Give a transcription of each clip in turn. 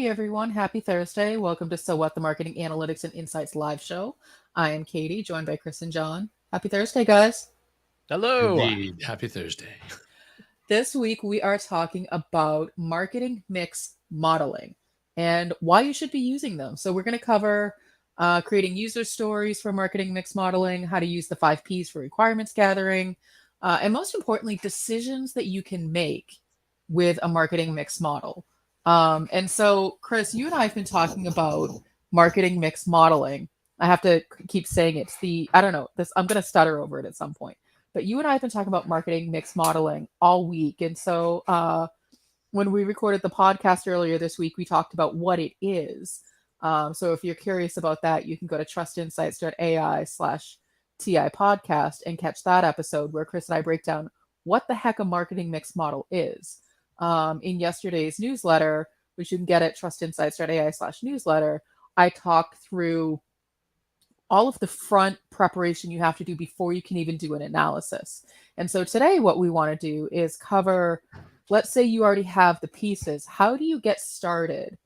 everyone. Happy Thursday. Welcome to So What, the Marketing Analytics and Insights live show. I am Katie, joined by Chris and John. Happy Thursday, guys. Hello. Indeed. Happy Thursday. This week, we are talking about marketing mix modeling and why you should be using them. So, we're going to cover creating user stories for marketing mix modeling, how to use the 5 Ps for requirements gathering, and most importantly, decisions that you can make with a marketing mix model. And so, Chris, you and I have been talking about marketing mix modeling. I have to keep saying it. It's I don't know, this, I'm going to stutter over it at some point. But you and I have been talking about marketing mix modeling all week. And so, when we recorded the podcast earlier this week, we talked about what it is. So if you're curious about that, you can go to trustinsights.ai/TI podcast and catch that episode where Chris and I break down what the heck a marketing mix model is. In yesterday's newsletter, which you can get at trustinsights.ai/newsletter, I talked through all of the front preparation you have to do before you can even do an analysis. And so today, what we want to do is cover, let's say you already have the pieces. How do you get started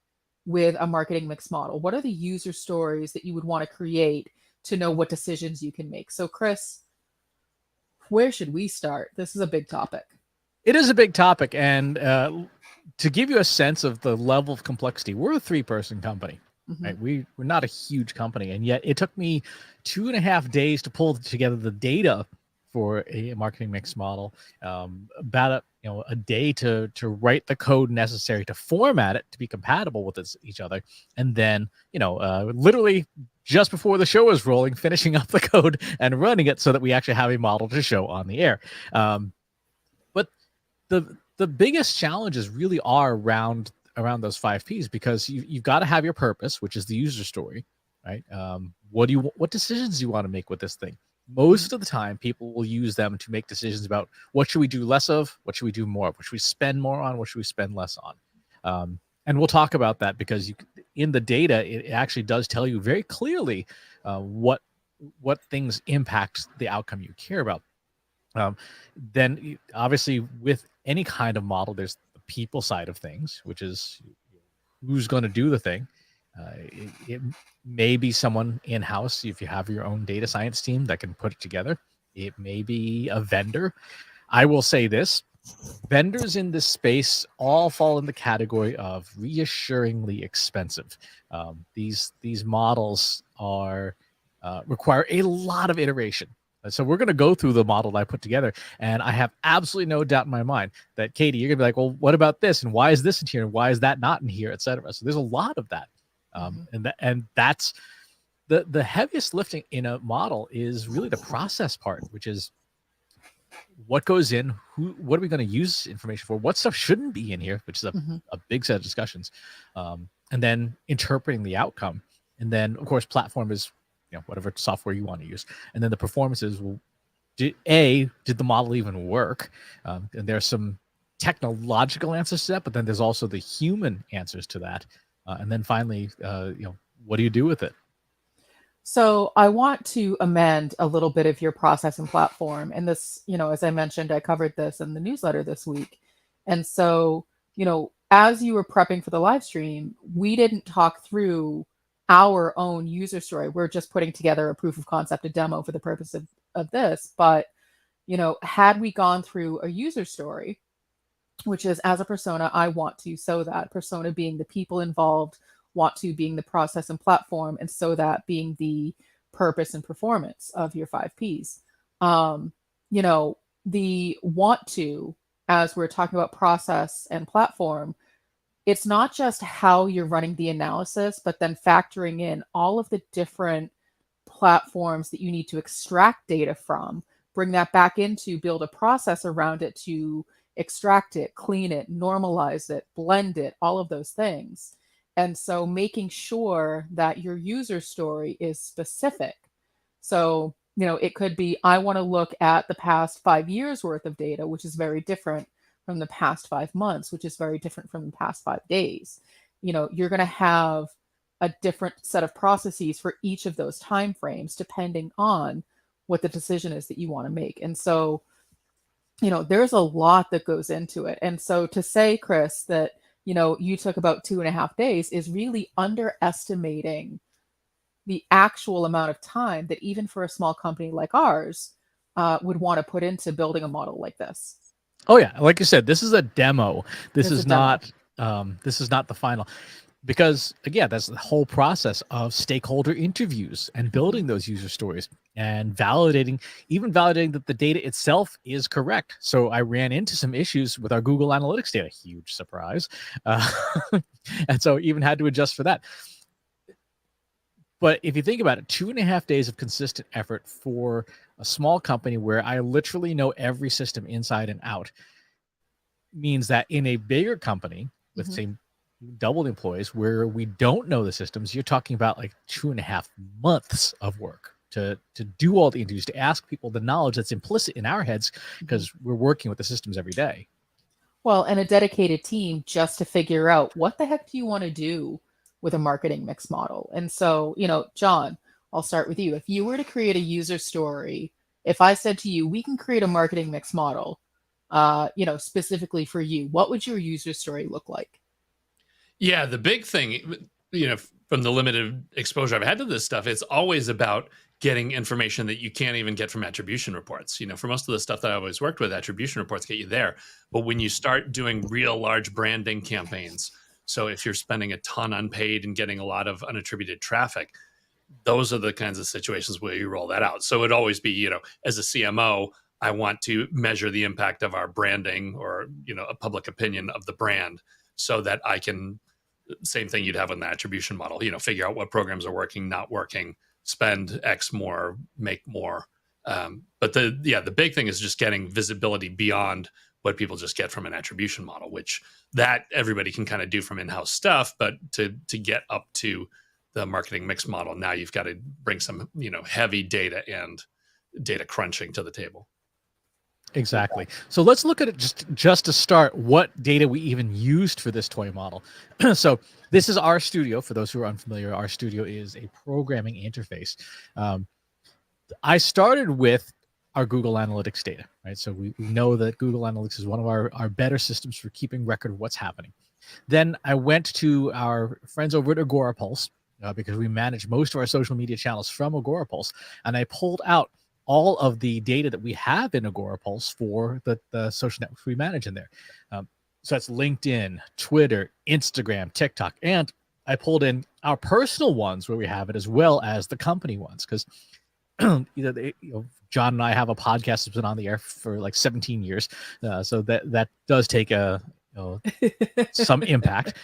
with a marketing mix model? What are the user stories that you would want to create to know what decisions you can make? So, Chris, where should we start? This is a big topic. It is a big topic. And to give you a sense of the level of complexity, we're a 3-person company. Mhm. Right? We're not a huge company, and yet it took me 2.5 days to pull together the data for a marketing mix model. About a day to write the code necessary to format it to be compatible with each other, and then literally just before the show is rolling, finishing up the code and running it so that we actually have a model to show on the air. But the biggest challenges really are around those 5 Ps, because you've got to have your purpose, which is the user story, right? What decisions do you want to make with this thing? Most of the time, people will use them to make decisions about what should we do less of, what should we do more of, what should we spend more on, what should we spend less on. And we'll talk about that, because in the data, it actually does tell you very clearly what things impact the outcome you care about. Then obviously with any kind of model, there's the people side of things, which is who's going to do the thing. It may be someone in-house if you have your own data science team that can put it together. It may be a vendor. I will say this: vendors in this space all fall in the category of reassuringly expensive. These models are require a lot of iteration. So we're going to go through the model that I put together, and I have absolutely no doubt in my mind that, Katie, you're going to be like, well, what about this? And why is this in here? And why is that not in here, et cetera? So there's a lot of that. And that's the heaviest lifting in a model is really the process part, which is what goes in, what are we going to use information for? What stuff shouldn't be in here, which is a big set of discussions. And then interpreting the outcome. And then, of course, platform is whatever software you want to use. And then the performance is, well, did the model even work? And there's some technological answers to that, but then there's also the human answers to that. And then finally, what do you do with it? So I want to amend a little bit of your process and platform. And this, as I mentioned, I covered this in the newsletter this week. And so, as you were prepping for the live stream, we didn't talk through our own user story. We're just putting together a proof of concept, a demo for the purpose of this. But, had we gone through a user story, which is as a persona, I want to, so that persona being the people involved, want to being the process and platform, and so that being the purpose and performance of your 5 Ps. The want to, as we're talking about process and platform, it's not just how you're running the analysis, but then factoring in all of the different platforms that you need to extract data from, bring that back into, build a process around it to extract it, clean it, normalize it, blend it, all of those things. And so making sure that your user story is specific. So, it could be, I want to look at the past 5 years worth of data, which is very different from the past 5 months, which is very different from the past 5 days. You're going to have a different set of processes for each of those time frames, depending on what the decision is that you want to make. And so, there's a lot that goes into it. And so to say, Chris, that you took about 2.5 days is really underestimating the actual amount of time that even for a small company like ours would want to put into building a model like this. Oh yeah, like you said, this is a demo. This It's a is demo. not this is not the final, because again, that's the whole process of stakeholder interviews and building those user stories and validating that the data itself is correct. So I ran into some issues with our Google Analytics data, huge surprise, uh, and so even had to adjust for that. But if you think about it, 2.5 days of consistent effort for a small company where I literally know every system inside and out means that in a bigger company with, say, double employees where we don't know the systems, you're talking about like 2.5 months of work to do all the interviews, to ask people the knowledge that's implicit in our heads because we're working with the systems every day. Well, and a dedicated team just to figure out what the heck do you want to do with a marketing mix model. And so, John, I'll start with you. If you were to create a user story, if I said to you, we can create a marketing mix model, specifically for you, what would your user story look like? Yeah, the big thing, from the limited exposure I've had to this stuff, it's always about getting information that you can't even get from attribution reports. For most of the stuff that I always worked with, attribution reports get you there. But when you start doing real large branding campaigns, so if you're spending a ton unpaid and getting a lot of unattributed traffic, those are the kinds of situations where you roll that out. So it'd always be, as a CMO, I want to measure the impact of our branding or, a public opinion of the brand so that I can, same thing you'd have in the attribution model, figure out what programs are working, not working, spend X more, make more. But the big thing is just getting visibility beyond what people just get from an attribution model, which that everybody can kind of do from in-house stuff. But to get up to the marketing mix model, now you've got to bring some, heavy data and data crunching to the table. Exactly. So let's look at it just to start, what data we even used for this toy model. So this is RStudio. For those who are unfamiliar, RStudio is a programming interface. I started with our Google Analytics data, right? So we know that Google Analytics is one of our better systems for keeping record of what's happening. Then I went to our friends over at Agorapulse, because we manage most of our social media channels from Agorapulse, and I pulled out all of the data that we have in Agorapulse for the social networks we manage in there. So that's LinkedIn, Twitter, Instagram, TikTok, and I pulled in our personal ones where we have it, as well as the company ones, because John and I have a podcast that's been on the air for like 17 years, so that does take some impact.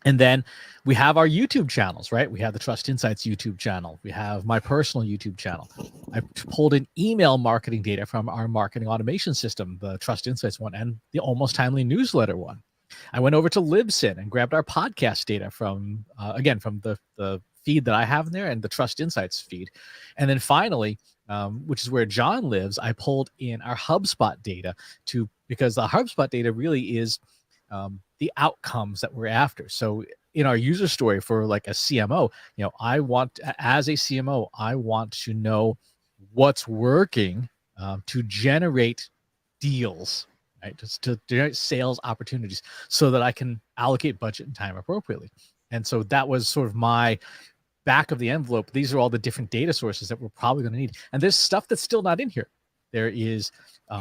And then we have our YouTube channels, right? We have the Trust Insights YouTube channel. We have my personal YouTube channel. I pulled in email marketing data from our marketing automation system, the Trust Insights one, and the Almost Timely newsletter one. I went over to Libsyn and grabbed our podcast data from, again, from the feed that I have in there and the Trust Insights feed. And then finally, which is where John lives, I pulled in our HubSpot data because the HubSpot data really is the outcomes that we're after. So in our user story for like a CMO, as a CMO, I want to know what's working to generate deals, right? Just to generate sales opportunities so that I can allocate budget and time appropriately. And so that was sort of my back of the envelope. These are all the different data sources that we're probably going to need. And there's stuff that's still not in here. There is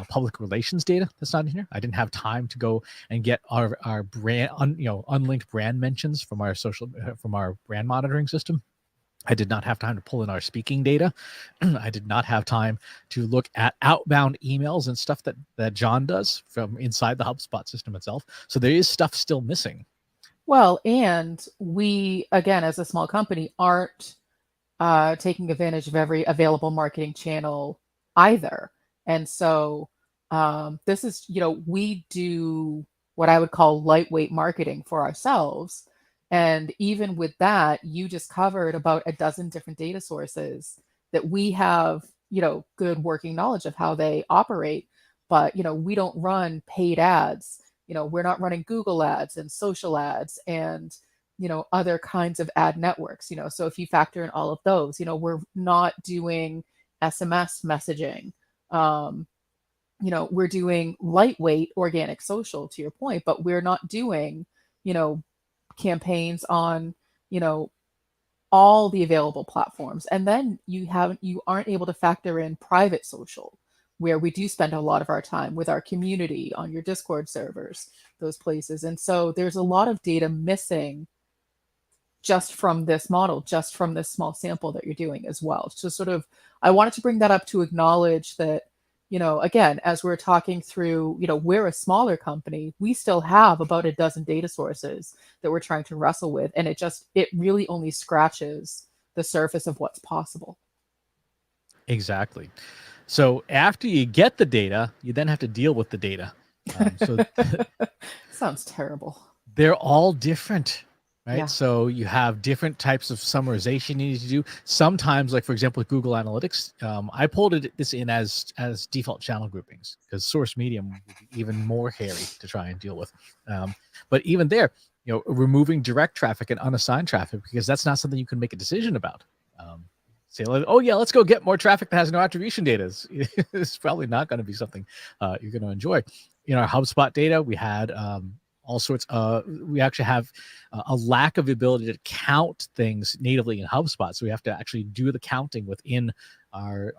public relations data that's not in here. I didn't have time to go and get our brand, unlinked brand mentions from our brand monitoring system. I did not have time to pull in our speaking data. I did not have time to look at outbound emails and stuff that John does from inside the HubSpot system itself. So there is stuff still missing. Well, and we, again, as a small company, aren't taking advantage of every available marketing channel either. And so this is, we do what I would call lightweight marketing for ourselves. And even with that, you just covered about a dozen different data sources that we have, good working knowledge of how they operate. But, we don't run paid ads. We're not running Google ads and social ads and, other kinds of ad networks, so if you factor in all of those, we're not doing SMS messaging. we're doing lightweight organic social, to your point, but we're not doing, you know, campaigns on, you know, all the available platforms. And then you aren't able to factor in private social, where we do spend a lot of our time with our community on your Discord servers, those places. And so there's a lot of data missing just from this model, just from this small sample that you're doing as well. So sort of, I wanted to bring that up to acknowledge that, again, as we're talking through, we're a smaller company, we still have about a dozen data sources that we're trying to wrestle with. And it really only scratches the surface of what's possible. Exactly. So after you get the data, you then have to deal with the data. Sounds terrible. They're all different. Right. Yeah. So you have different types of summarization you need to do. Sometimes, like for example, with Google Analytics, I pulled this in as default channel groupings because source medium would be even more hairy to try and deal with. But even there, removing direct traffic and unassigned traffic, because that's not something you can make a decision about. Say, oh yeah, let's go get more traffic that has no attribution data. It's probably not going to be something you're going to enjoy. In our HubSpot data, we had all sorts we actually have a lack of ability to count things natively in HubSpot. So we have to actually do the counting within our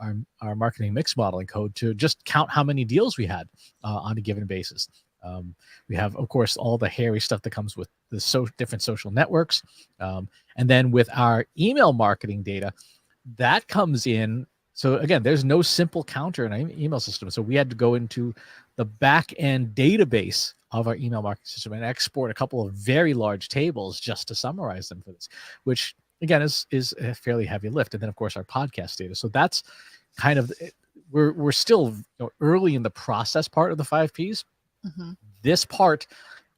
marketing mix modeling code to just count how many deals we had on a given basis. We have, of course, all the hairy stuff that comes with the different social networks. And then with our email marketing data, that comes in. So again, there's no simple counter in our email system. So we had to go into the back end database of our email marketing system and export a couple of very large tables just to summarize them for this, which again is a fairly heavy lift. And then of course our podcast data. So that's kind of, we're still early in the process part of the 5 Ps. Mm-hmm. This part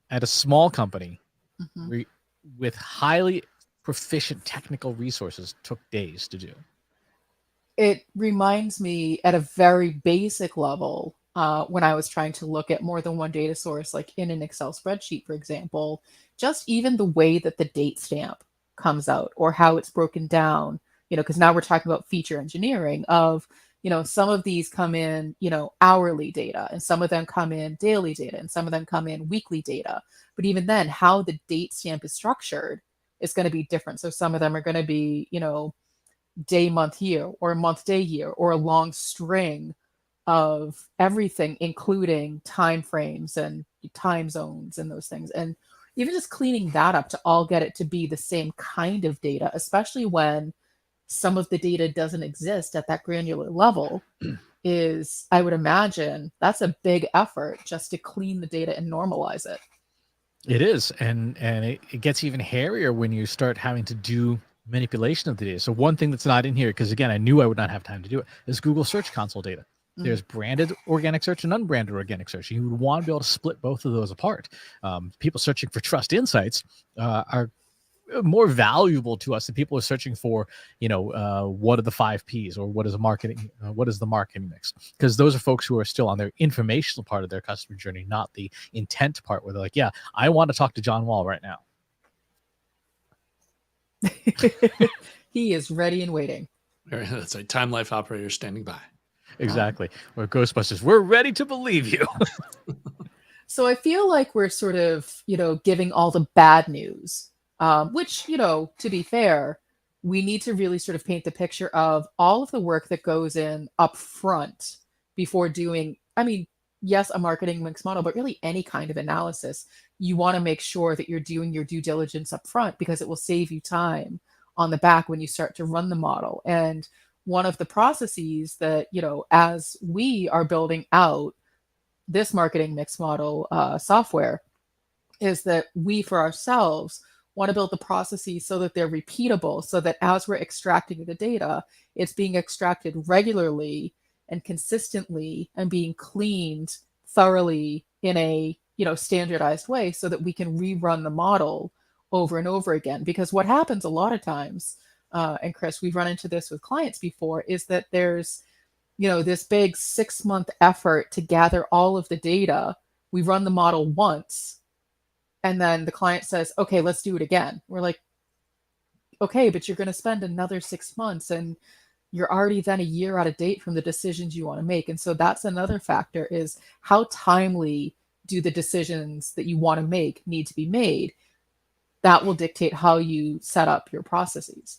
at a small company Mm-hmm. with highly proficient technical resources took days to do. It reminds me at a very basic level, when I was trying to look at more than one data source, like in an Excel spreadsheet, for example, just even the way that the date stamp comes out or how it's broken down, because now we're talking about feature engineering of, some of these come in, hourly data, and some of them come in daily data, and some of them come in weekly data. But even then, how the date stamp is structured is going to be different. So some of them are going to be, day, month, year, or month, day, year, or a long string of everything, including time frames and time zones and those things. And even just cleaning that up to all get it to be the same kind of data, especially when some of the data doesn't exist at that granular level, is, I would imagine, that's a big effort just to clean the data and normalize it. It is. And it gets even hairier when you start having to do manipulation of the data. So one thing that's not in here, because again, I knew I would not have time to do it, is Google Search Console data. Mm-hmm. There's branded organic search and unbranded organic search. You would want to be able to split both of those apart. People searching for trust insights are more valuable to us than people are searching for, what are the 5 Ps or what is the marketing mix? Because those are folks who are still on their informational part of their customer journey, not the intent part where they're like, yeah, I want to talk to John Wall right now. He is ready and waiting. That's a Time Life operator standing by. Exactly. Or Ghostbusters, we're ready to believe you. So I feel like we're sort of, giving all the bad news, which, to be fair, we need to really sort of paint the picture of all of the work that goes in up front before doing, yes, a marketing mix model, but really any kind of analysis. You want to make sure that you're doing your due diligence up front because it will save you time on the back when you start to run the model. And one of the processes that, as we are building out this marketing mix model software, is that we for ourselves want to build the processes so that they're repeatable, so that as we're extracting the data, it's being extracted regularly and consistently and being cleaned thoroughly in a standardized way so that we can rerun the model over and over again. Because what happens a lot of times, and Chris, we've run into this with clients before, is that there's this big 6-month effort to gather all of the data. We run the model once, and then the client says, okay, let's do it again. We're like, okay, but you're going to spend another 6 months, and you're already then a year out of date from the decisions you want to make. And so that's another factor, is how timely do the decisions that you want to make need to be made. That will dictate how you set up your processes.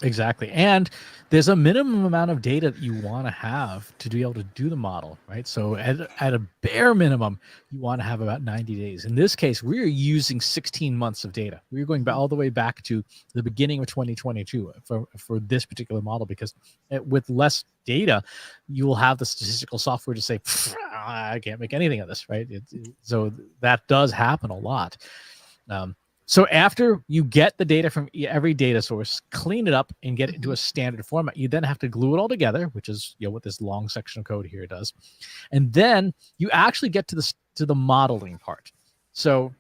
Exactly. And there's a minimum amount of data that you want to have to be able to do the model, right? So at a bare minimum, you want to have about 90 days. In this case, we're using 16 months of data. We're going all the way back to the beginning of 2022 for this particular model, because with less data, you will have the statistical software to say, I can't make anything of this, right? So that does happen a lot. So after you get the data from every data source, clean it up and get it into a standard format, you then have to glue it all together, which is what this long section of code here does. And then you actually get to the modeling part. So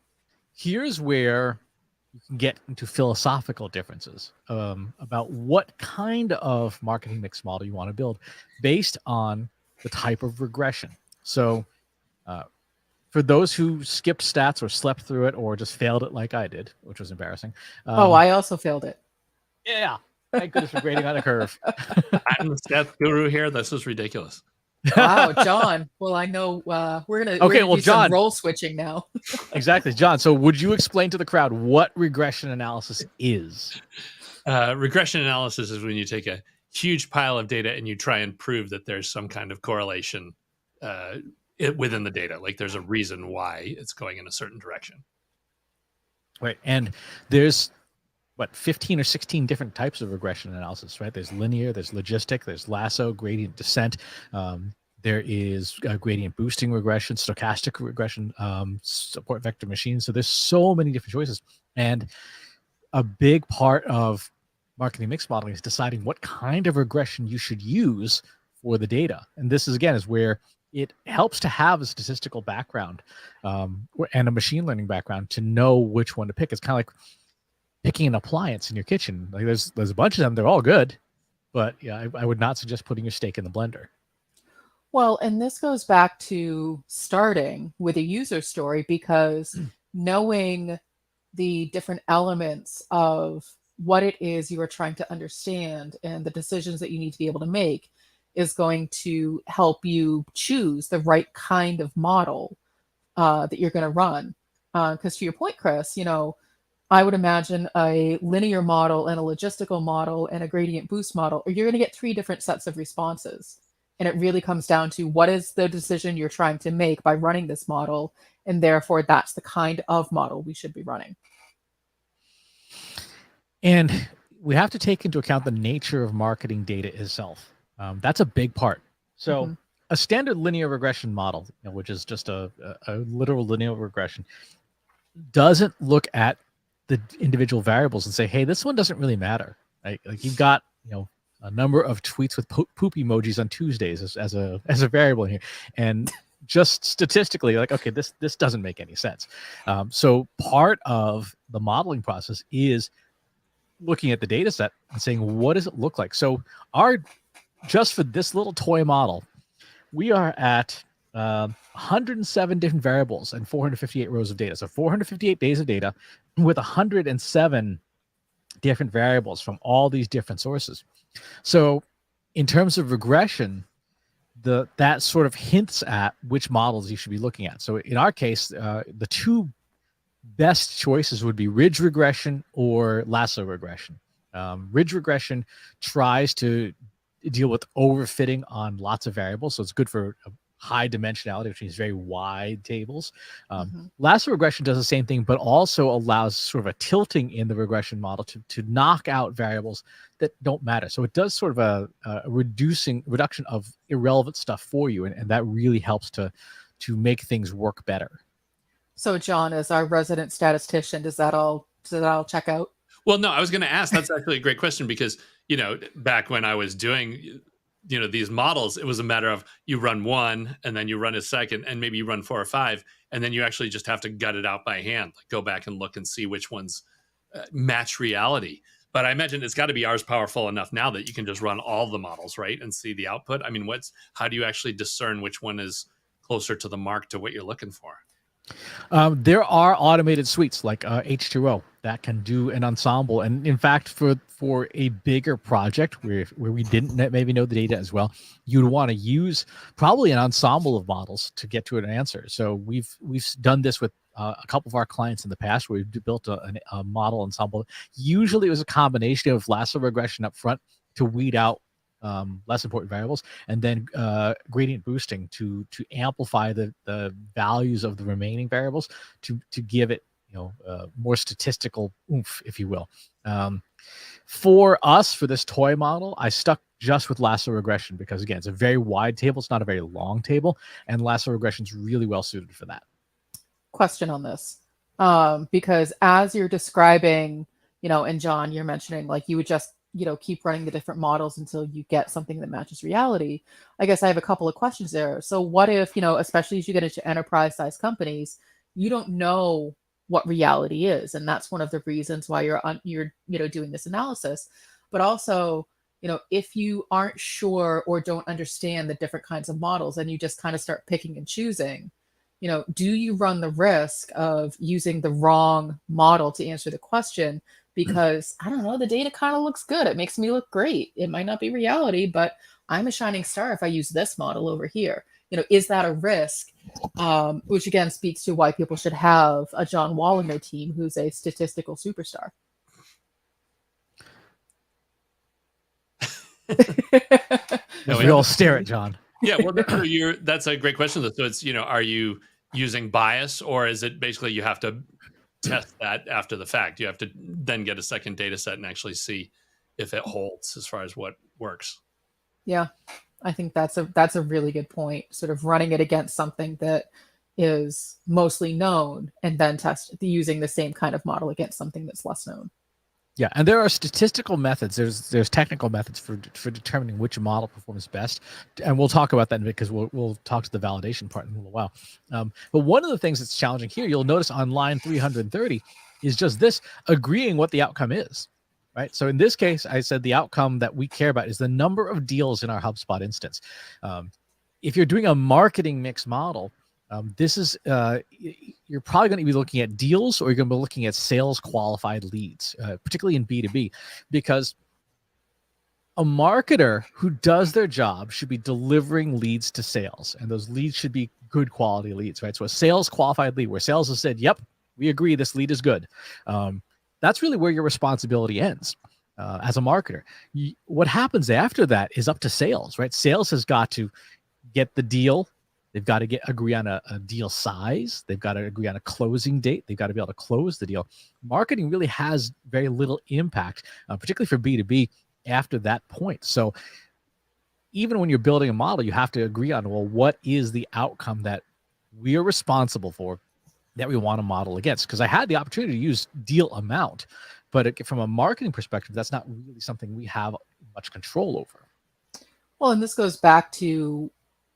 here's where you can get into philosophical differences about what kind of marketing mix model you want to build based on the type of regression. So for those who skipped stats or slept through it or just failed it like I did, which was embarrassing. I also failed it. Yeah. Thank goodness for grading on a curve. I'm the stats guru here. This is ridiculous. Wow, John. Well, I know we're gonna do John, some role switching now. Exactly, John. So would you explain to the crowd what regression analysis is? Regression analysis is when you take a huge pile of data and you try and prove that there's some kind of correlation within the data. Like there's a reason why it's going in a certain direction. Right. And there's 15 or 16 different types of regression analysis, right? There's linear, there's logistic, there's lasso, gradient descent. There is gradient boosting regression, stochastic regression, support vector machines. So there's so many different choices. And a big part of marketing mix modeling is deciding what kind of regression you should use for the data. And this is where it helps to have a statistical background and a machine learning background to know which one to pick. It's kind of like picking an appliance in your kitchen. Like there's a bunch of them. They're all good, but yeah, I would not suggest putting your steak in the blender. Well, and this goes back to starting with a user story, because knowing the different elements of what it is you are trying to understand and the decisions that you need to be able to make is going to help you choose the right kind of model that you're going to run. Because to your point, Chris, I would imagine a linear model and a logistical model and a gradient boost model, or you're going to get 3 different sets of responses. And it really comes down to what is the decision you're trying to make by running this model. And therefore, that's the kind of model we should be running. And we have to take into account the nature of marketing data itself. That's a big part. So a standard linear regression model, which is just a literal linear regression, doesn't look at the individual variables and say, hey, this one doesn't really matter. Right? Like you've got, a number of tweets with poop emojis on Tuesdays as a variable in here. And just statistically, like, okay, this doesn't make any sense. So part of the modeling process is looking at the data set and saying, what does it look like? So just for this little toy model, we are at 107 different variables and 458 rows of data. So 458 days of data with 107 different variables from all these different sources. So in terms of regression, that sort of hints at which models you should be looking at. So in our case, the 2 best choices would be ridge regression or lasso regression. Ridge regression tries to deal with overfitting on lots of variables. So it's good for high dimensionality, which means very wide tables. Lasso regression does the same thing, but also allows sort of a tilting in the regression model to knock out variables that don't matter. So it does sort of a reduction of irrelevant stuff for you. And that really helps to make things work better. So John, as our resident statistician, does that all check out? Well, no, I was going to ask, that's actually a great question, because, back when I was doing, these models, it was a matter of you run one and then you run a second and maybe you run 4 or 5. And then you actually just have to gut it out by hand, like go back and look and see which ones match reality. But I imagine it's got to be ours powerful enough now that you can just run all the models, right? And see the output. I mean, how do you actually discern which one is closer to the mark to what you're looking for? There are automated suites like H2O that can do an ensemble. And in fact, for a bigger project where we didn't maybe know the data as well, you'd want to use probably an ensemble of models to get to an answer. So we've done this with a couple of our clients in the past where we've built a model ensemble. Usually it was a combination of lasso regression up front to weed out less important variables, and then gradient boosting to amplify the values of the remaining variables to give it more statistical oomph, if you will. For us, for this toy model, I stuck just with lasso regression because, again, it's a very wide table. It's not a very long table, and lasso regression is really well suited for that. Question on this, because as you're describing, and John, you're mentioning like you would just keep running the different models until you get something that matches reality. I guess I have a couple of questions there. So what if, especially as you get into enterprise size companies, you don't know what reality is, and that's one of the reasons why you're doing this analysis. But also, if you aren't sure or don't understand the different kinds of models and you just kind of start picking and choosing, do you run the risk of using the wrong model to answer the question? Because I don't know, the data kind of looks good. It makes me look great. It might not be reality, but I'm a shining star if I use this model over here. Is that a risk? Which again speaks to why people should have a John Wall in their team, who's a statistical superstar. We all stare at John. Yeah, well, that's a great question. So it's, are you using bias, or is it basically you have to test that after the fact? You have to then get a second data set and actually see if it holds as far as what works. Yeah, I think that's a really good point. Sort of running it against something that is mostly known and then using the same kind of model against something that's less known. Yeah, and there are statistical methods. There's technical methods for determining which model performs best, and we'll talk about that because we'll talk to the validation part in a little while. But one of the things that's challenging here, you'll notice on line 330, is just this agreeing what the outcome is, right? So in this case, I said the outcome that we care about is the number of deals in our HubSpot instance. If you're doing a marketing mix model, this is you're probably going to be looking at deals, or you're going to be looking at sales qualified leads, particularly in B2B, because a marketer who does their job should be delivering leads to sales, and those leads should be good quality leads, right? So a sales qualified lead where sales has said, yep, we agree this lead is good. That's really where your responsibility ends as a marketer. What happens after that is up to sales, right? Sales has got to get the deal. They've got to agree on a deal size. They've got to agree on a closing date. They've got to be able to close the deal. Marketing really has very little impact, particularly for B2B after that point. So even when you're building a model, you have to agree on, well, what is the outcome that we are responsible for that we want to model against? Because I had the opportunity to use deal amount, but from a marketing perspective, that's not really something we have much control over. Well, and this goes back to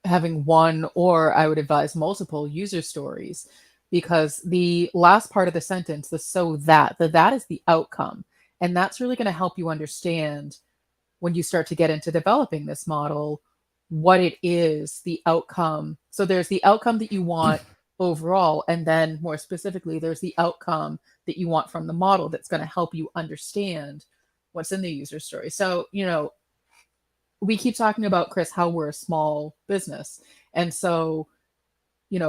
having one, or I would advise multiple user stories, because the last part of the sentence, that is the outcome. And that's really going to help you understand when you start to get into developing this model, what it is, the outcome. So there's the outcome that you want overall. And then more specifically, there's the outcome that you want from the model that's going to help you understand what's in the user story. So, we keep talking about, Chris, how we're a small business. And so, in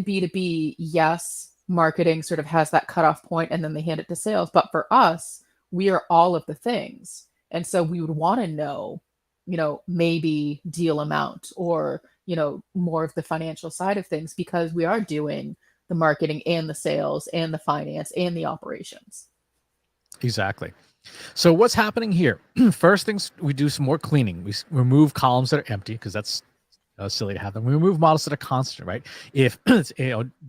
B2B, yes, marketing sort of has that cutoff point and then they hand it to sales. But for us, we are all of the things. And so we would want to know, maybe deal amount or, more of the financial side of things, because we are doing the marketing and the sales and the finance and the operations. Exactly. So what's happening here? First things, we do some more cleaning. We remove columns that are empty because that's silly to have them. We remove models that are constant, right? If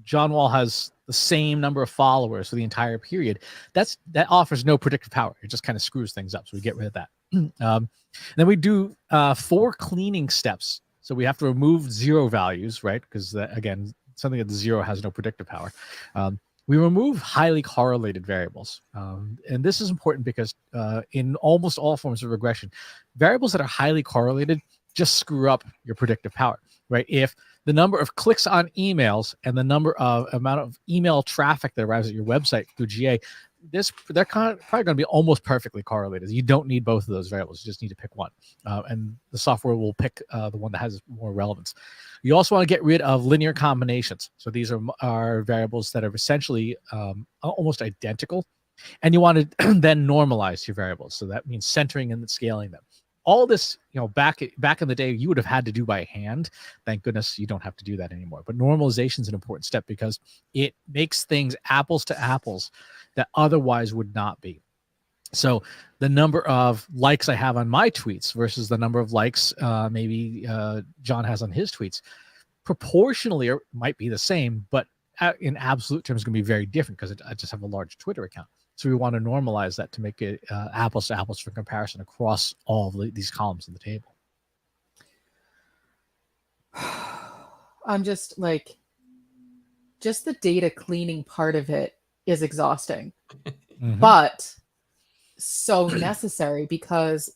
John Wall has the same number of followers for the entire period, that offers no predictive power. It just kind of screws things up. So we get rid of that. Then we do 4 cleaning steps. So we have to remove zero values, right? Because again, something at the zero has no predictive power. We remove highly correlated variables. And this is important because in almost all forms of regression, variables that are highly correlated just screw up your predictive power, right? If the number of clicks on emails and the amount of email traffic that arrives at your website through GA they're probably going to be almost perfectly correlated. You don't need both of those variables. You just need to pick one, and the software will pick the one that has more relevance. You also want to get rid of linear combinations. So these are variables that are essentially almost identical, and you want to then normalize your variables. So that means centering and scaling them. All this, back in the day, you would have had to do by hand. Thank goodness you don't have to do that anymore. But normalization is an important step because it makes things apples to apples that otherwise would not be. So the number of likes I have on my tweets versus the number of likes maybe John has on his tweets proportionally might be the same, but in absolute terms, it's going to be very different because I just have a large Twitter account. So we want to normalize that to make it apples to apples for comparison across all of these columns in the table. I'm just the data cleaning part of it is exhausting, but so necessary because,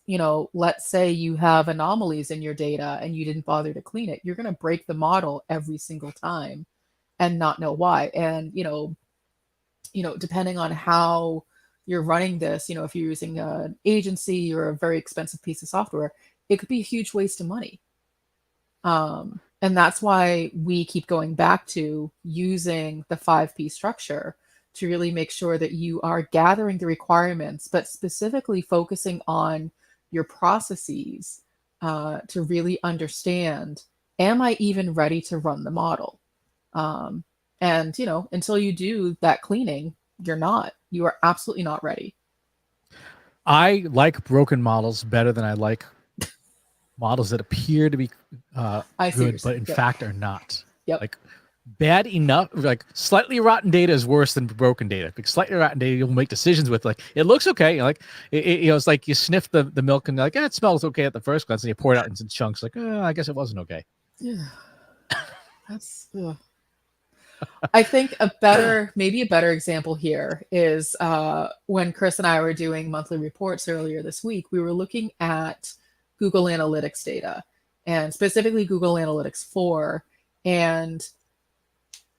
let's say you have anomalies in your data and you didn't bother to clean it. You're going to break the model every single time and not know why. And, depending on how you're running this, if you're using an agency or a very expensive piece of software, it could be a huge waste of money. And that's why we keep going back to using the 5P structure to really make sure that you are gathering the requirements, but specifically focusing on your processes to really understand, am I even ready to run the model? And, until you do that cleaning, you are absolutely not ready. I like broken models better than I like models that appear to be good, but in fact are not. Yep. Like bad enough, like slightly rotten data is worse than broken data. Because slightly rotten data you'll make decisions with, like it looks okay, like it's like you sniff the milk and you're like, it smells okay at the first glance, and you pour it out in some chunks, like I guess it wasn't okay. Yeah, that's. I think maybe a better example here is when Chris and I were doing monthly reports earlier this week, we were looking at Google Analytics data and specifically Google Analytics 4. And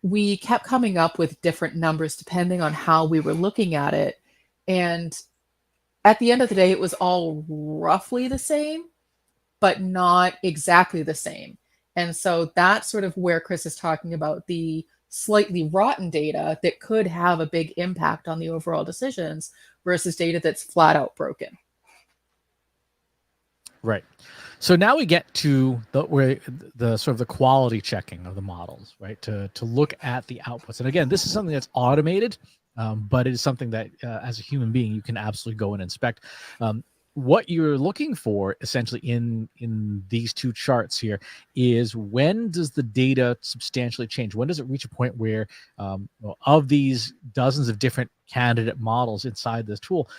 we kept coming up with different numbers depending on how we were looking at it. And at the end of the day, it was all roughly the same, but not exactly the same. And so that's sort of where Chris is talking about the slightly rotten data that could have a big impact on the overall decisions versus data that's flat out broken. Right. So now we get to the sort of the quality checking of the models, right? To look at the outputs. And again, this is something that's automated, but it is something that as a human being, you can absolutely go and inspect. What you're looking for essentially in these two charts here is, when does the data substantially change? When does it reach a point where of these dozens of different candidate models inside this tool,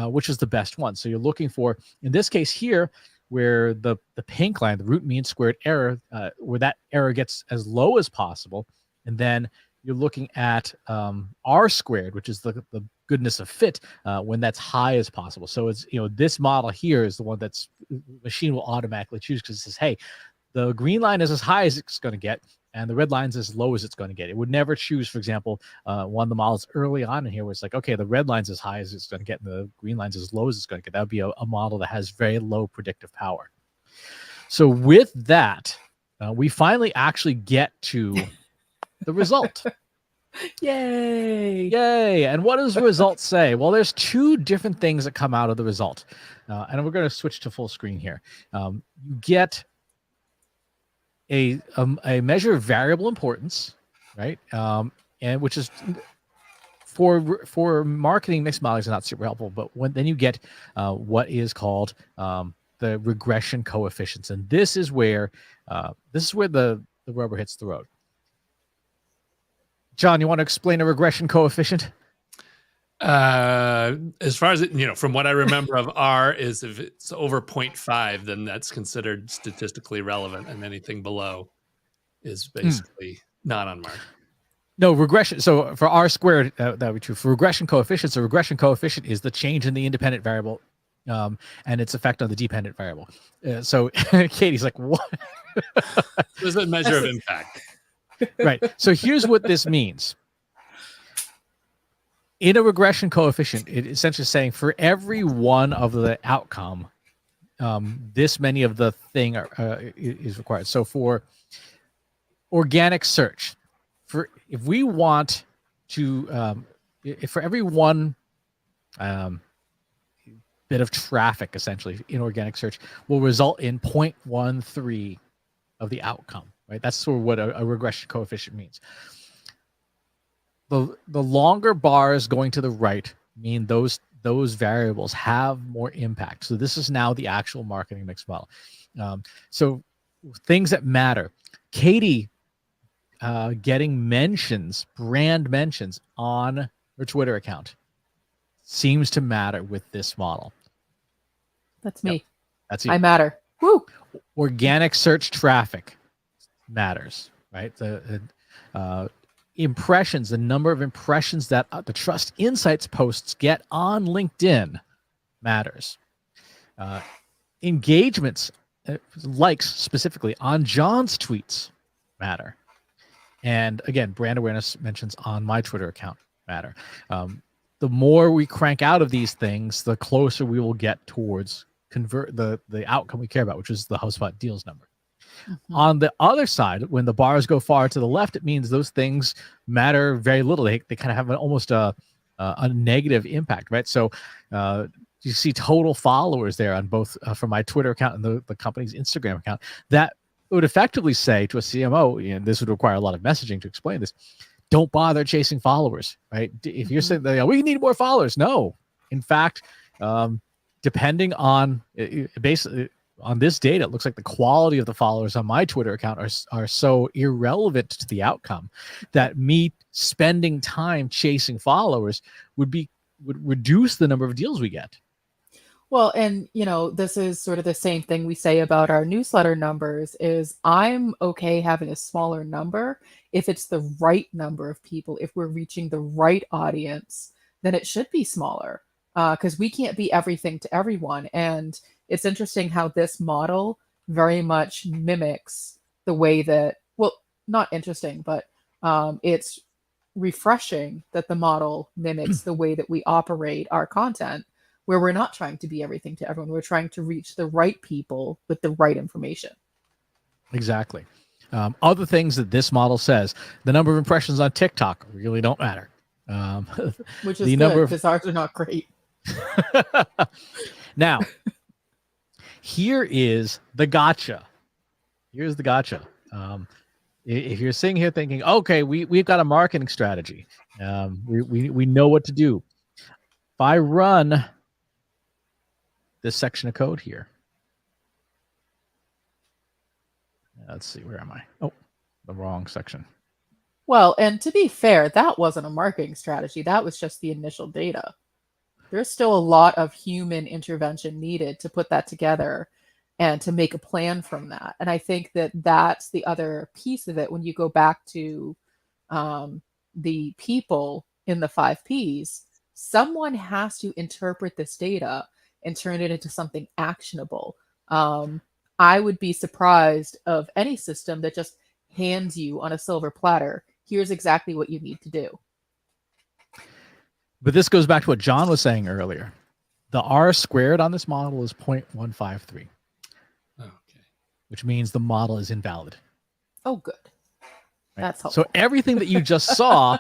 which is the best one? So you're looking for, in this case here, where the pink line, the root mean squared error, where that error gets as low as possible. And then you're looking at R squared, which is the goodness of fit, when that's high as possible. So it's, this model here is the one that's machine will automatically choose, because it says, hey, the green line is as high as it's going to get, and the red line is as low as it's going to get. It would never choose, for example, one of the models early on in here where it's like, okay, the red line's as high as it's going to get, and the green line's as low as it's going to get. That would be a model that has very low predictive power. So with that, we finally actually get to the result. Yay! And what does the result say? Well, there's two different things that come out of the result. And we're going to switch to full screen here. You get a measure of variable importance, right? And which is for marketing mixed modeling is not super helpful, but then you get what is called the regression coefficients. And this is where the rubber hits the road. John, you want to explain a regression coefficient? As far as from what I remember of R, is if it's over 0.5, then that's considered statistically relevant, and anything below is basically not on mark. No, regression. So for R squared, that would be true. For regression coefficients, a regression coefficient is the change in the independent variable and its effect on the dependent variable. So Katie's like, what? There's a measure of impact. Right. So here's what this means. in a regression coefficient, it essentially saying for every one of the outcome, this many of the thing is required. So for organic search, if we want to, if for every one bit of traffic, essentially in organic search, will result in 0.13 of the outcome. Right, that's sort of what a regression coefficient means. The longer bars going to the right mean those variables have more impact. So this is now the actual marketing mix model. So things that matter. Katie getting mentions, brand mentions on her Twitter account seems to matter with this model. That's me. Yep, that's you. I matter. Woo! Organic search traffic matters, right? The impressions, the number of impressions that the Trust Insights posts get on LinkedIn matters. Engagements, likes specifically on John's tweets matter. And again, brand awareness mentions on my Twitter account matter. The more we crank out of these things, the closer we will get towards convert the outcome we care about, which is the HubSpot deals number. Mm-hmm. On the other side, when the bars go far to the left, it means those things matter very little. They kind of have almost a negative impact, right? So you see total followers there on both from my Twitter account and the company's Instagram account. That would effectively say to a CMO, and this would require a lot of messaging to explain this, don't bother chasing followers, right? If you're saying that we need more followers, no. In fact, depending on basically on this data, it looks like the quality of the followers on my Twitter account are so irrelevant to the outcome that me spending time chasing followers would reduce the number of deals we get. Well, and this is sort of the same thing we say about our newsletter numbers is I'm okay having a smaller number if it's the right number of people. If we're reaching the right audience, then it should be smaller because we can't be everything to everyone. And it's interesting how this model very much mimics the way that, well, not interesting, but it's refreshing that the model mimics the way that we operate our content, where we're not trying to be everything to everyone. We're trying to reach the right people with the right information. Exactly. Other things that this model says, the number of impressions on TikTok really don't matter. Which is good because ours are not great. Now, here is the gotcha. Here's the gotcha. If you're sitting here thinking, okay, we've got a marketing strategy. We know what to do. If I run this section of code here. Let's see, where am I? Oh, the wrong section. Well, and to be fair, that wasn't a marketing strategy. That was just the initial data. There's still a lot of human intervention needed to put that together and to make a plan from that. And I think that that's the other piece of it. When you go back to the people in the 5 Ps, someone has to interpret this data and turn it into something actionable. I would be surprised of any system that just hands you on a silver platter, here's exactly what you need to do. But this goes back to what John was saying earlier. The R squared on this model is 0.153. Okay. Which means the model is invalid. Oh, good. Right? That's helpful. So everything that you just saw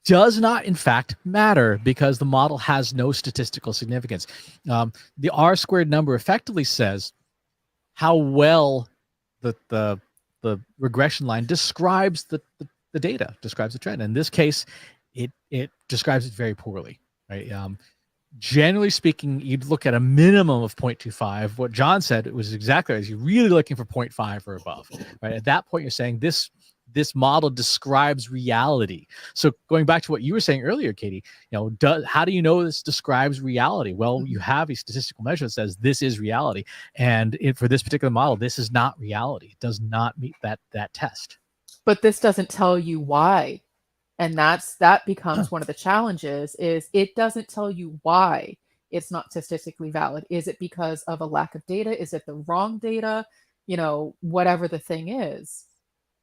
does not, in fact, matter because the model has no statistical significance. The R squared number effectively says how well the regression line describes the data, describes the trend. In this case, it describes it very poorly, right? Generally speaking, you'd look at a minimum of 0.25. What John said, it was exactly right. You're really looking for 0.5 or above, right? At that point, you're saying this model describes reality. So going back to what you were saying earlier, Katie, how do you know this describes reality? Well, you have a statistical measure that says this is reality. And for this particular model, this is not reality. It does not meet that test. But this doesn't tell you why. And that becomes one of the challenges is it doesn't tell you why it's not statistically valid. Is it because of a lack of data? Is it the wrong data? Whatever the thing is.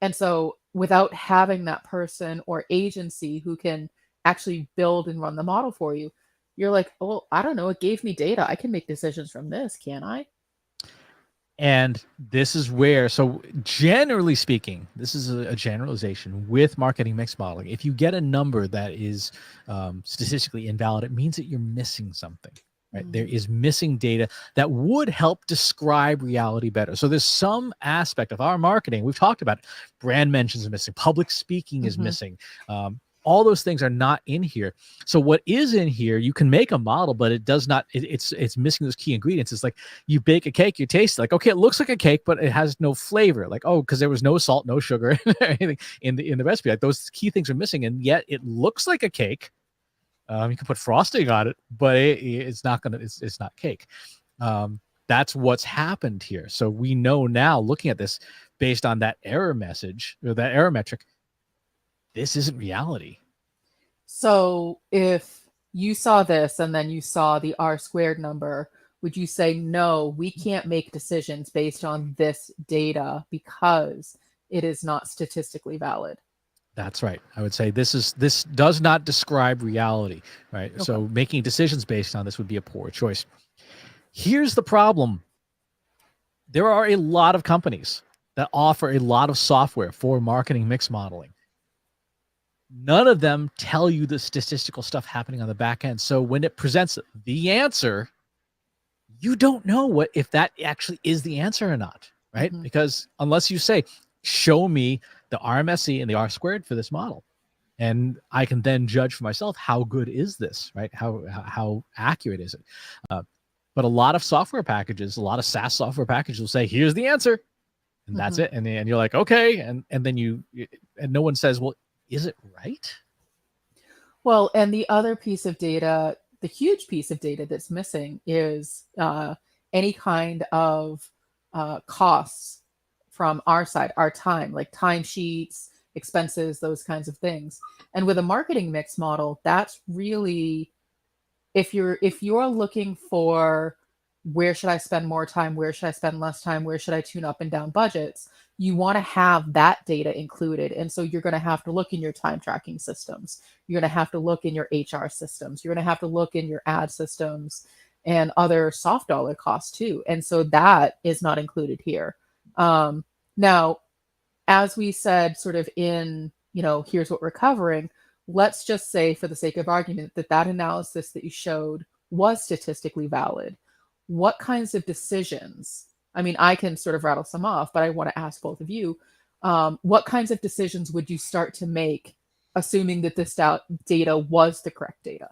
And so without having that person or agency who can actually build and run the model for you. You're like, oh, I don't know. It gave me data. I can make decisions from this, can't I? And this is where, so generally speaking, this is a generalization with marketing mix modeling. If you get a number that is statistically invalid, it means that you're missing something, right? There is missing data that would help describe reality better. So there's some aspect of our marketing, we've talked about it. Brand mentions are missing, public speaking is missing. All those things are not in here. So what is in here, you can make a model, but it does not, it's missing those key ingredients. It's like you bake a cake, you taste it, like, okay, it looks like a cake, but it has no flavor. Like, oh, because there was no salt, no sugar, anything in the recipe. Like those key things are missing, and yet it looks like a cake. You can put frosting on it, but it's not it's not cake. That's what's happened here. So we know now, looking at this based on that error message or that error metric, this isn't reality. So if you saw this and then you saw the R² number, would you say, no, we can't make decisions based on this data because it is not statistically valid? That's right. I would say this does not describe reality, right? Okay. So making decisions based on this would be a poor choice. Here's the problem. There are a lot of companies that offer a lot of software for marketing mix modeling. None of them tell you the statistical stuff happening on the back end. So when it presents the answer, you don't know if that actually is the answer or not, right? Because unless you say, show me the RMSE and the R² for this model, and I can then judge for myself, how good is this, right? How accurate is it? But a lot of software packages, a lot of SaaS software packages will say, here's the answer, and that's it. And you're like, okay. And then and no one says, well, is it right? Well, and the other piece of data, the huge piece of data that's missing is any kind of costs from our side, our time, like timesheets, expenses, those kinds of things. And with a marketing mix model, that's really, if you're looking for where should I spend more time, where should I spend less time, where should I tune up and down budgets, you want to have that data included. And so you're going to have to look in your time tracking systems. You're going to have to look in your HR systems. You're going to have to look in your ad systems and other soft dollar costs too. And so that is not included here. Now, as we said, sort of in, here's what we're covering, let's just say for the sake of argument that analysis that you showed was statistically valid. What kinds of decisions, I mean, I can sort of rattle some off, but I want to ask both of you, what kinds of decisions would you start to make, assuming that this data was the correct data?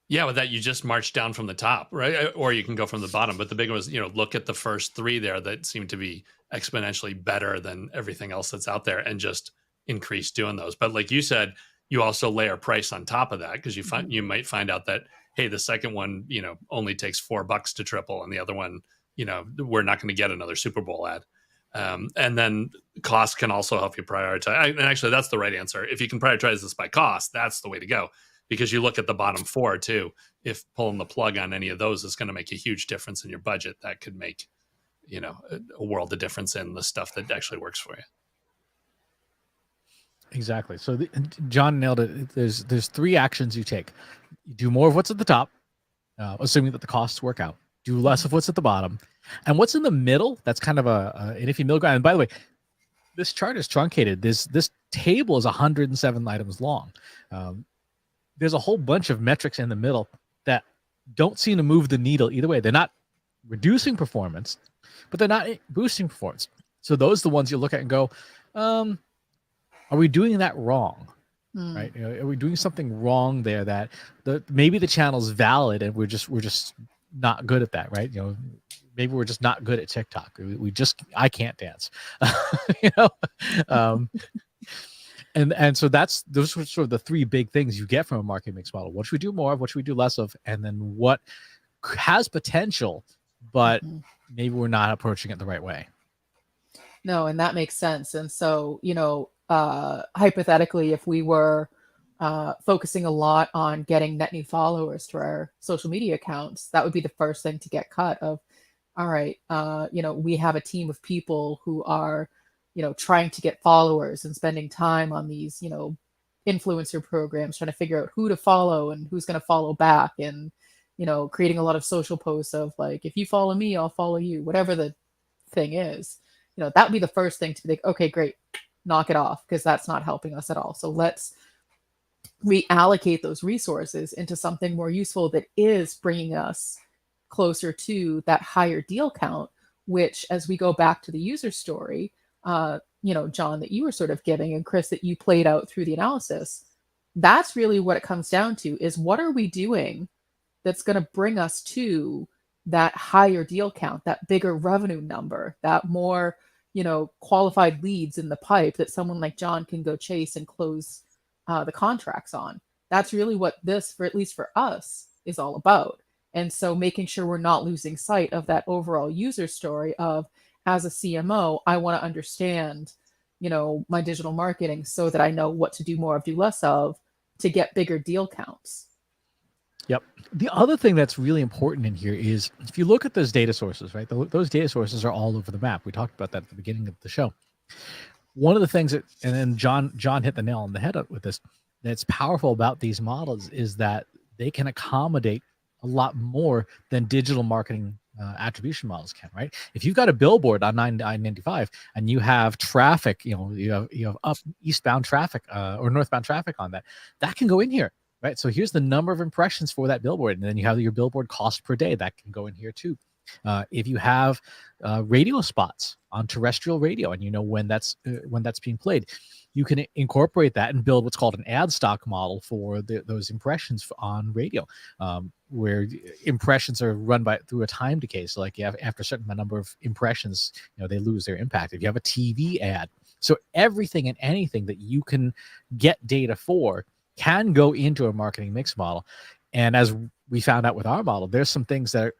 Yeah, with that, you just march down from the top, right? Or you can go from the bottom. But the big one was, look at the first three there that seem to be exponentially better than everything else that's out there, and just increase doing those. But like you said, you also layer price on top of that, because you might find out that, hey, the second one, only takes $4 to triple, and the other one, we're not going to get another Super Bowl ad. And then cost can also help you prioritize. And actually, that's the right answer. If you can prioritize this by cost, that's the way to go, because you look at the bottom four too. If pulling the plug on any of those is going to make a huge difference in your budget, that could make, a world of difference in the stuff that actually works for you. Exactly. So John nailed it. There's three actions you take. You do more of what's at the top, assuming that the costs work out. Do less of what's at the bottom, and what's in the middle. That's kind of an iffy middle ground. And by the way, this chart is truncated. This table is 107 items long. There's a whole bunch of metrics in the middle that don't seem to move the needle either way. They're not reducing performance, but they're not boosting performance. So those are the ones you look at and go, are we doing that wrong? Right? Are we doing something wrong there that maybe the channel's valid and we're just not good at that, right? Maybe we're just not good at TikTok. I can't dance. And so those are sort of the three big things you get from a marketing mix model. What should we do more of? What should we do less of? And then what has potential, but maybe we're not approaching it the right way. No, and that makes sense. And so, hypothetically, if we were focusing a lot on getting net new followers to our social media accounts, that would be the first thing to get cut of, all right, we have a team of people who are, trying to get followers and spending time on these, influencer programs, trying to figure out who to follow and who's going to follow back, and creating a lot of social posts of like, if you follow me, I'll follow you, whatever the thing is. That would be the first thing to be like, okay, great, knock it off, because that's not helping us at all. So let's reallocate those resources into something more useful that is bringing us closer to that higher deal count, which, as we go back to the user story, John, that you were sort of giving, and Chris, that you played out through the analysis, that's really what it comes down to, is what are we doing that's going to bring us to that higher deal count, that bigger revenue number, that more, qualified leads in the pipe that someone like John can go chase and close the contracts on. That's really what this, for at least for us, is all about. And so making sure we're not losing sight of that overall user story of, as a CMO, I want to understand, my digital marketing so that I know what to do more of, do less of, to get bigger deal counts. Yep. The other thing that's really important in here is, if you look at those data sources, right? Those data sources are all over the map. We talked about that at the beginning of the show. One of the things that, and then John hit the nail on the head with this, that's powerful about these models is that they can accommodate a lot more than digital marketing attribution models can, right? If you've got a billboard on 995 and you have traffic, you have up eastbound traffic or northbound traffic on that can go in here. Right. So here's the number of impressions for that billboard. And then you have your billboard cost per day. That can go in here too. If you have radio spots on terrestrial radio and when that's being played, you can incorporate that and build what's called an ad stock model for those impressions on radio, where impressions are run through a time decay. So like after a certain number of impressions, they lose their impact. If you have a TV ad, so everything and anything that you can get data for can go into a marketing mix model. And as we found out with our model, there's some things that are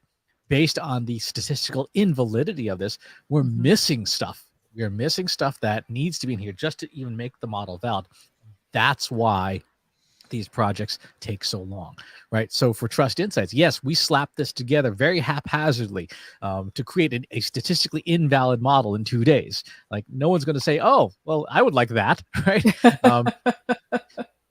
based on the statistical invalidity of this. We're missing stuff. We're missing stuff that needs to be in here just to even make the model valid. That's why these projects take so long, right? So for Trust Insights, yes, we slapped this together very haphazardly to create a statistically invalid model in 2 days. Like, no one's going to say, oh, well, I would like that, right?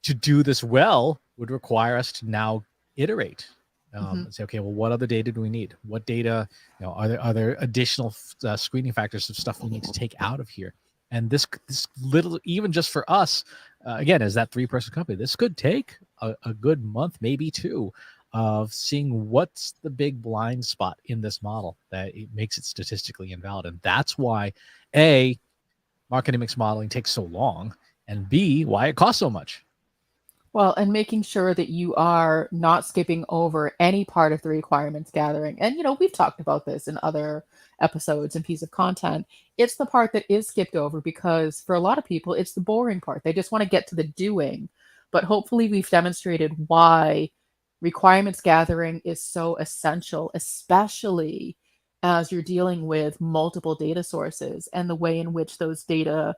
To do this well would require us to now iterate and say, okay, well, what other data do we need? What data, are there additional screening factors of stuff we need to take out of here? And this little, even just for us, again, as that 3-person company, this could take a good month, maybe 2, of seeing what's the big blind spot in this model that it makes it statistically invalid. And that's why, A, marketing mix modeling takes so long, and B, why it costs so much. Well, and making sure that you are not skipping over any part of the requirements gathering. And, we've talked about this in other episodes and pieces of content. It's the part that is skipped over because for a lot of people, it's the boring part. They just want to get to the doing. But hopefully we've demonstrated why requirements gathering is so essential, especially as you're dealing with multiple data sources and the way in which those data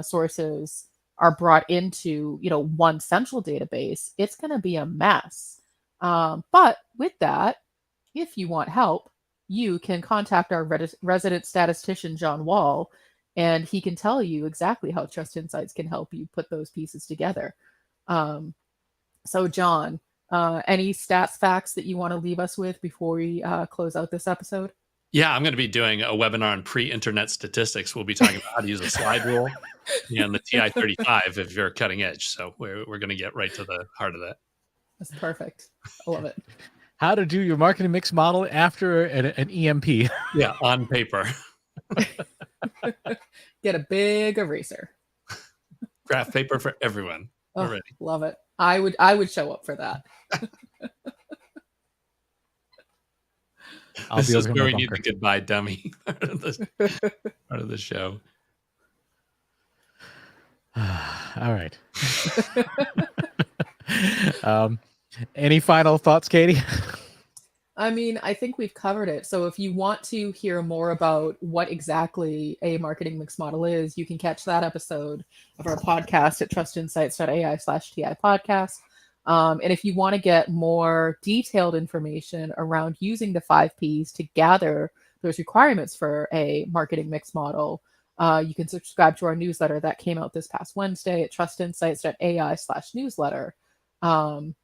sources are brought into, one central database. It's going to be a mess. But with that, if you want help, you can contact our resident statistician, John Wall, and he can tell you exactly how Trust Insights can help you put those pieces together. So John, any stats facts that you want to leave us with before we close out this episode? Yeah, I'm going to be doing a webinar on pre-internet statistics. We'll be talking about how to use a slide rule and the TI-35 if you're cutting edge. So we're going to get right to the heart of that. That's perfect. I love it. How to do your marketing mix model after an EMP. Yeah, on paper. Get a big eraser. Graph paper for everyone. Oh, We're ready. Love it. I would show up for that. This is where we need the goodbye dummy part of the show. All right. Any final thoughts, Katie? I mean, I think we've covered it. So if you want to hear more about what exactly a marketing mix model is, you can catch that episode of our podcast at trustinsights.ai/TI podcast. And if you want to get more detailed information around using the 5 Ps to gather those requirements for a marketing mix model, You can subscribe to our newsletter that came out this past Wednesday at trustinsights.ai/newsletter. And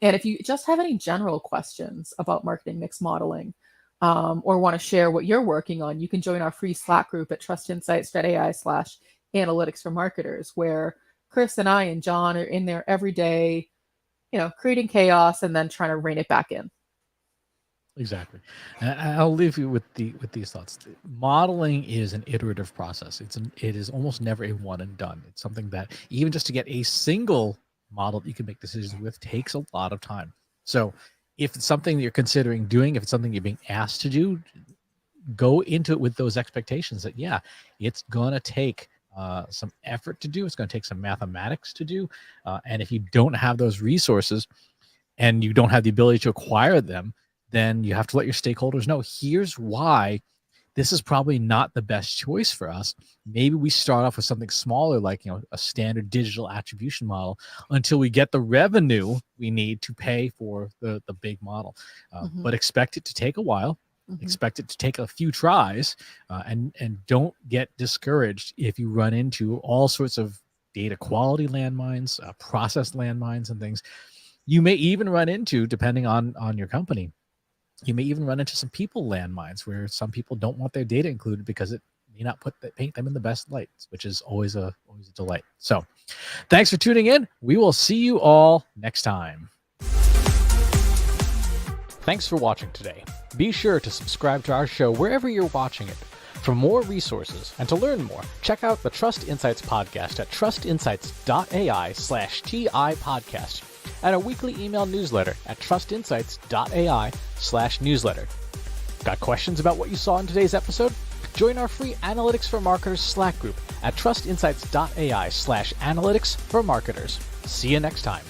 if you just have any general questions about marketing mix modeling, or want to share what you're working on, you can join our free Slack group at trustinsights.ai/analytics for marketers, where Chris and I and John are in there every day, creating chaos and then trying to rein it back in. Exactly. And I'll leave you with these thoughts. Modeling is an iterative process. It is almost never a one and done. It's something that even just to get a single model that you can make decisions with takes a lot of time. So if it's something that you're considering doing, if it's something you're being asked to do, go into it with those expectations that, yeah, it's going to take some effort to do. It's going to take some mathematics to do. And if you don't have those resources and you don't have the ability to acquire them, then you have to let your stakeholders know, here's why this is probably not the best choice for us. Maybe we start off with something smaller, like a standard digital attribution model, until we get the revenue we need to pay for the big model. But expect it to take a while. Expect it to take a few tries, and don't get discouraged if you run into all sorts of data quality landmines, process landmines, and things. You may even run into, depending on your company, you may even run into some people landmines where some people don't want their data included because it may not paint them in the best light, which is always a delight. So thanks for tuning in. We will see you all next time. Thanks for watching today. Be sure to subscribe to our show wherever you're watching it. For more resources and to learn more, check out the Trust Insights podcast at trustinsights.ai/TI podcast. And a weekly email newsletter at trustinsights.ai/newsletter. Got questions about what you saw in today's episode? Join our free Analytics for Marketers Slack group at trustinsights.ai/analytics for marketers. See you next time.